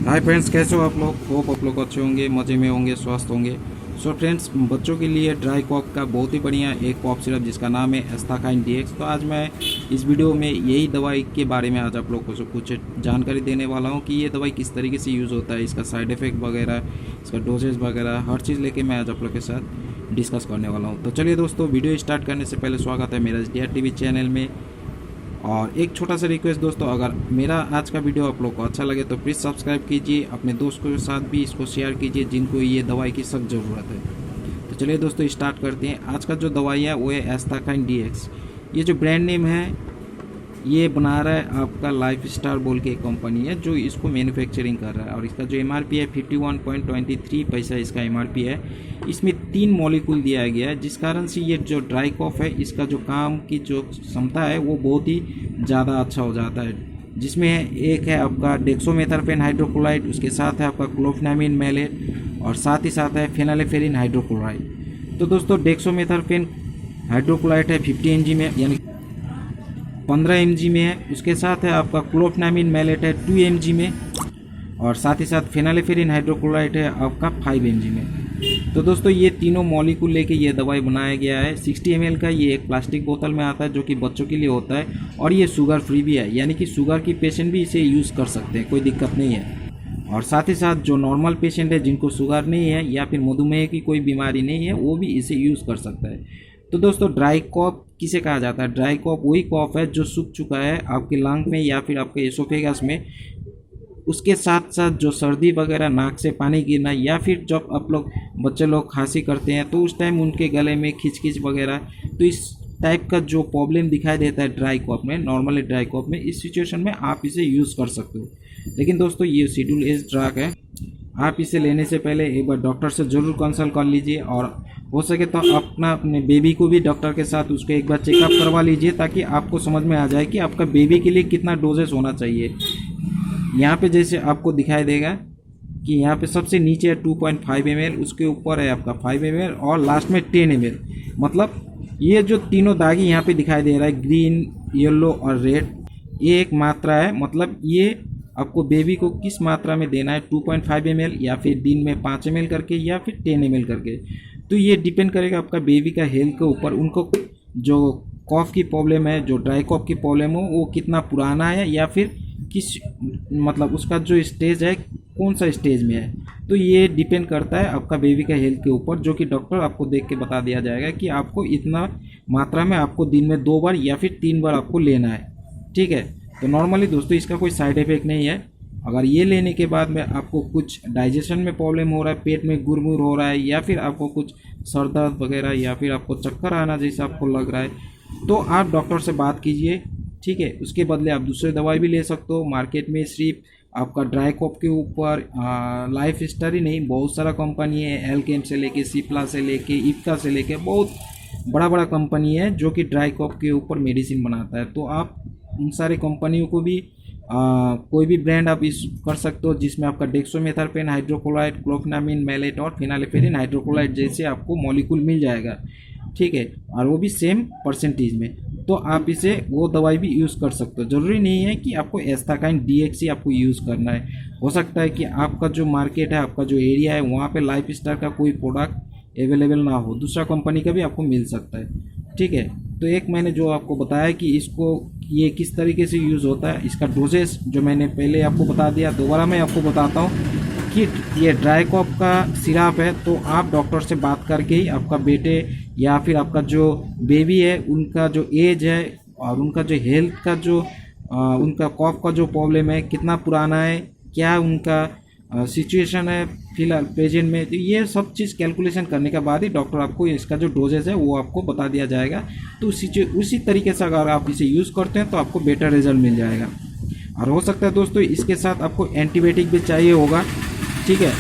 Hi friends, कैसे हो आप लोग। होप आप लोग अच्छे होंगे, मज़े में होंगे, स्वस्थ होंगे। सो फ्रेंड्स, बच्चों के लिए ड्राई कॉफ का बहुत ही बढ़िया एक कॉफ सिरप जिसका नाम है एस्थाकाइन डीएक्स। तो आज मैं इस वीडियो में यही दवाई के बारे में आज आप लोग को कुछ जानकारी देने वाला हूँ कि ये दवाई किस तरीके से यूज़ होता है, इसका साइड इफ़ेक्ट वगैरह, इसका डोजेज वगैरह, हर चीज़ लेके मैं आज आप लोग के साथ डिस्कस करने वाला हूँ। तो चलिए दोस्तों, वीडियो स्टार्ट करने से पहले स्वागत है मेरा DRTV चैनल में। और एक छोटा सा रिक्वेस्ट दोस्तों, अगर मेरा आज का वीडियो आप लोग को अच्छा लगे तो प्लीज़ सब्सक्राइब कीजिए, अपने दोस्तों के साथ भी इसको शेयर कीजिए जिनको ये दवाई की सख्त ज़रूरत है। तो चलिए दोस्तों, स्टार्ट करते हैं। आज का जो दवाई है वो है एस्थाकाइन डीएक्स। ये जो ब्रांड नेम है ये बना रहा है आपका लाइफ स्टार बोल के एक कंपनी है जो इसको मैन्युफैक्चरिंग कर रहा है। और इसका जो MRP है 51.23 पैसा इसका MRP है। इसमें 3 मॉलिक्यूल दिया गया है, जिस कारण से ये जो ड्राई कॉफ है इसका जो काम की जो क्षमता है वो बहुत ही ज़्यादा अच्छा हो जाता है। जिसमें एक है आपका डेक्सोमेथार्फेन हाइड्रोक्लोराइड, उसके साथ है आपका क्लोफेनामिन मैलेट और साथ ही साथ है फेनालेफेरिन हाइड्रोक्लोराइड। तो दोस्तों, डेक्सोमेथार्फेन हाइड्रोक्लोराइड है 50 mg में, यानी 15 mg में है। उसके साथ है आपका क्लोफेनामिन मैलेट है 2 mg में और साथ ही साथ फेनालेफेरिन हाइड्रोक्लोराइड है आपका 5 mg में। तो दोस्तों, ये तीनों मॉलिक्यूल लेके ये दवाई बनाया गया है। 60 ml का ये एक प्लास्टिक बोतल में आता है जो कि बच्चों के लिए होता है और ये शुगर फ्री भी है, यानी कि शुगर की पेशेंट भी इसे यूज़ कर सकते हैं, कोई दिक्कत नहीं है। और साथ ही साथ जो नॉर्मल पेशेंट है जिनको शुगर नहीं है या फिर मधुमेह की कोई बीमारी नहीं है वो भी इसे यूज़ कर सकता है। तो दोस्तों, ड्राई कॉफ किसे कहा जाता है? ड्राई कॉफ वही कॉफ है जो सूख चुका है आपके लंग में या फिर आपके एसोफेगस में। उसके साथ साथ जो सर्दी वगैरह, नाक से पानी गिरना, या फिर जब आप लोग बच्चे लोग खांसी करते हैं तो उस टाइम उनके गले में खिंच वगैरह, तो इस टाइप का जो प्रॉब्लम दिखाई देता है ड्राई कॉफ में, नॉर्मली ड्राई कॉफ में, इस सिचुएशन में आप इसे यूज़ कर सकते हो। लेकिन दोस्तों, ये शेड्यूल एज ड्रग है। आप इसे लेने से पहले एक बार डॉक्टर से ज़रूर कंसल्ट कर लीजिए और हो सके तो अपने बेबी को भी डॉक्टर के साथ उसको एक बार चेकअप करवा लीजिए, ताकि आपको समझ में आ जाए कि आपका बेबी के लिए कितना डोजेस होना चाहिए। यहाँ पे जैसे आपको दिखाई देगा कि यहाँ पे सबसे नीचे है 2.5 ml, उसके ऊपर है आपका 5 ml और लास्ट में 10 ml। मतलब ये जो तीनों दागी यहाँ पे दिखाई दे रहा है, ग्रीन, येलो और रेड, ये एक मात्रा है। मतलब ये आपको बेबी को किस मात्रा में देना है, 2.5 ml या फिर दिन में 5 ml करके या फिर 10 ml करके। तो ये डिपेंड करेगा आपका बेबी का हेल्थ के ऊपर, उनको जो कॉफ की प्रॉब्लम है, जो ड्राई कॉफ की प्रॉब्लम हो, वो कितना पुराना है या फिर किस, मतलब उसका जो स्टेज है कौन सा स्टेज में है। तो ये डिपेंड करता है आपका बेबी का हेल्थ के ऊपर, जो कि डॉक्टर आपको देख के बता दिया जाएगा कि आपको इतना मात्रा में आपको दिन में 2 बार या फिर 3 बार आपको लेना है। ठीक है। तो नॉर्मली दोस्तों, इसका कोई साइड इफेक्ट नहीं है। अगर ये लेने के बाद में आपको कुछ डाइजेशन में प्रॉब्लम हो रहा है, पेट में गुड़गुड़ हो रहा है, या फिर आपको कुछ सर दर्द वगैरह, या फिर आपको चक्कर आना जैसा आपको लग रहा है, तो आप डॉक्टर से बात कीजिए। ठीक है। उसके बदले आप दूसरे दवाई भी ले सकते हो। मार्केट में सिर्फ आपका ड्राई कॉफ के ऊपर लाइफ स्टार ही नहीं, बहुत सारा कंपनी है, एल्केम से लेके, सिप्ला से लेके, इफ्का से लेके, बहुत बड़ा बड़ा कंपनी है जो कि ड्राई कॉफ के ऊपर मेडिसिन बनाता है। तो आप उन सारे कंपनियों को भी कोई भी ब्रांड आप इस कर सकते हो जिसमें आपका डेक्सोमेथार्फेन हाइड्रोक्लोराइड, क्लोफेनामिन मैलेट और फेनालेफेरिन हाइड्रोक्लोराइड जैसे आपको मॉलिक्यूल मिल जाएगा। ठीक है। और वो भी सेम परसेंटेज में। तो आप इसे वो दवाई भी यूज़ कर सकते हो। ज़रूरी नहीं है कि आपको एस्थाकाइन डीएक्स ही आपको यूज़ करना है। हो सकता है कि आपका जो मार्केट है, आपका जो एरिया है, वहाँ पे लाइफ स्टार का कोई प्रोडक्ट अवेलेबल ना हो, दूसरा कंपनी का भी आपको मिल सकता है। ठीक है। तो एक मैंने जो आपको बताया कि इसको ये किस तरीके से यूज़ होता है, इसका डोजेस जो मैंने पहले आपको बता दिया, दोबारा मैं आपको बताता हूँ कि ये ड्राई कॉफ का सिरप है। तो आप डॉक्टर से बात करके ही आपका बेटे या फिर आपका जो बेबी है, उनका जो एज है और उनका जो हेल्थ का जो उनका कॉफ का जो प्रॉब्लम है, कितना पुराना है, क्या उनका सिचुएशन है फिलहाल प्रेजेंट में, तो ये सब चीज़ कैलकुलेशन करने के बाद ही डॉक्टर आपको इसका जो डोजेज है वो आपको बता दिया जाएगा। तो उसी तरीके से अगर आप इसे यूज़ करते हैं तो आपको बेटर रिजल्ट मिल जाएगा। और हो सकता है दोस्तों, इसके साथ आपको एंटीबायोटिक भी चाहिए होगा। ठीक है।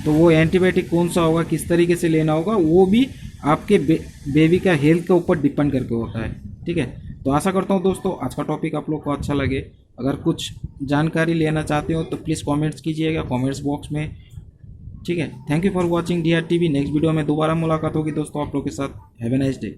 तो वो एंटीबायोटिक कौन सा होगा, किस तरीके से लेना होगा, वो भी आपके बेबी का हेल्थ के ऊपर डिपेंड करके होता है। ठीक है। तो आशा करता हूँ दोस्तों आज का टॉपिक आप लोग को अच्छा लगे। अगर कुछ जानकारी लेना चाहते हो तो प्लीज़ कमेंट्स कीजिएगा कमेंट्स बॉक्स में। ठीक है। Thank you for watching DRTV। Next video में दोबारा मुलाकात होगी दोस्तों आप लोग के साथ। Have a nice day.